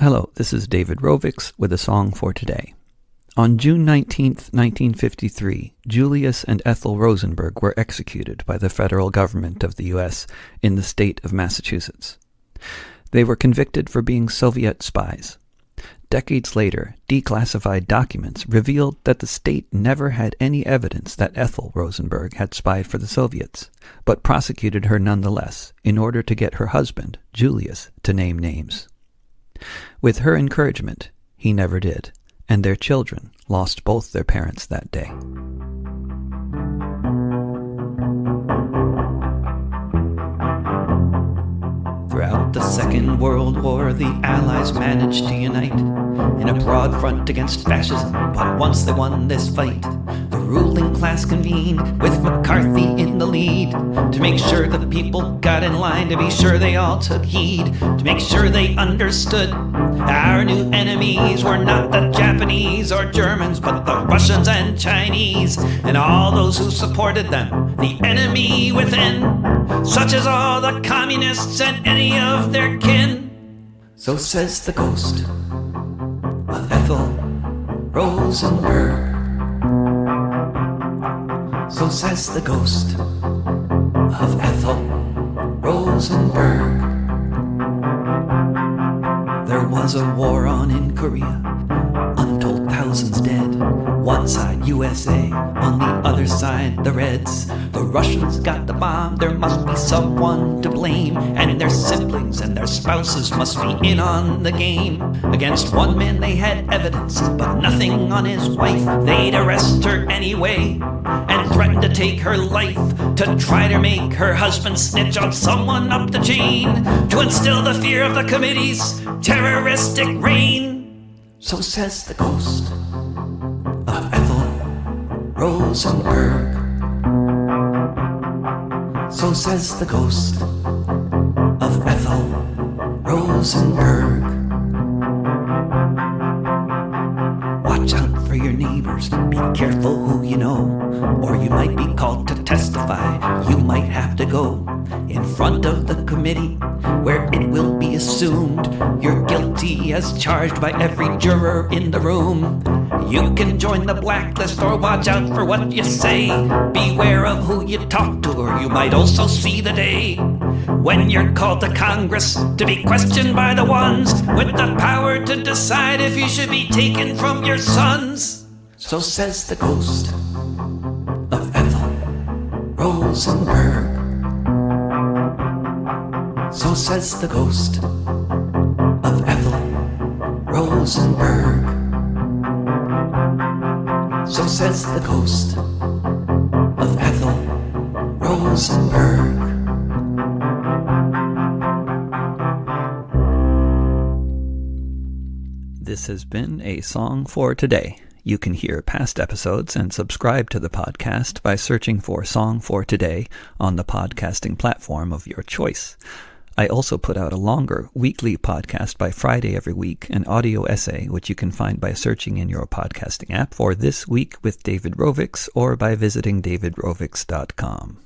Hello, this is David Rovics with a song for today. On June 19, 1953, Julius and Ethel Rosenberg were executed by the federal government of the U.S. in the state of Massachusetts. They were convicted for being Soviet spies. Decades later, declassified documents revealed that the state never had any evidence that Ethel Rosenberg had spied for the Soviets, but prosecuted her nonetheless in order to get her husband, Julius, to name names. With her encouragement, he never did, and their children lost both their parents that day. Throughout the Second World War, the Allies managed to unite in a broad front against fascism, but once they won this fight, the ruling class convened with McCarthy in the lead to make sure the people got in line, to be sure they all took heed, to make sure they understood our new enemies were not the Japanese or Germans, but the Russians and Chinese, and all those who supported them, the enemy within, such as all the communists and any of their kin. So says the ghost of Ethel Rosenberg. So says the ghost of Ethel Rosenberg. There was a war on in Korea, untold thousands dead. One side USA, on the other side the Reds. The Russians got the bomb, there must be someone to blame, and their siblings and their spouses must be in on the game. Against one man they had evidence, but nothing on his wife. They'd arrest her anyway, and threaten to take her life, to try to make her husband snitch on someone up the chain, to instill the fear of the committee's terroristic reign. So says the ghost of Ethel Rosenberg. So says the ghost of Ethel Rosenberg. Watch out for your neighbors, be careful who you know, or you might be called to testify. You might have to go in front of the committee, where it will be assumed you're guilty as charged by every juror in the room. You can join the blacklist or watch out for what you say. Beware of who you talk to, or you might also see the day when you're called to Congress to be questioned by the ones with the power to decide if you should be taken from your sons. So says the ghost of Ethel Rosenberg. So says the ghost of Ethel Rosenberg. So says the ghost of Ethel Rosenberg. This has been a song for today. You can hear past episodes and subscribe to the podcast by searching for Song for Today on the podcasting platform of your choice. I also put out a longer weekly podcast by Friday every week, an audio essay, which you can find by searching in your podcasting app for This Week with David Rovics or by visiting davidrovics.com.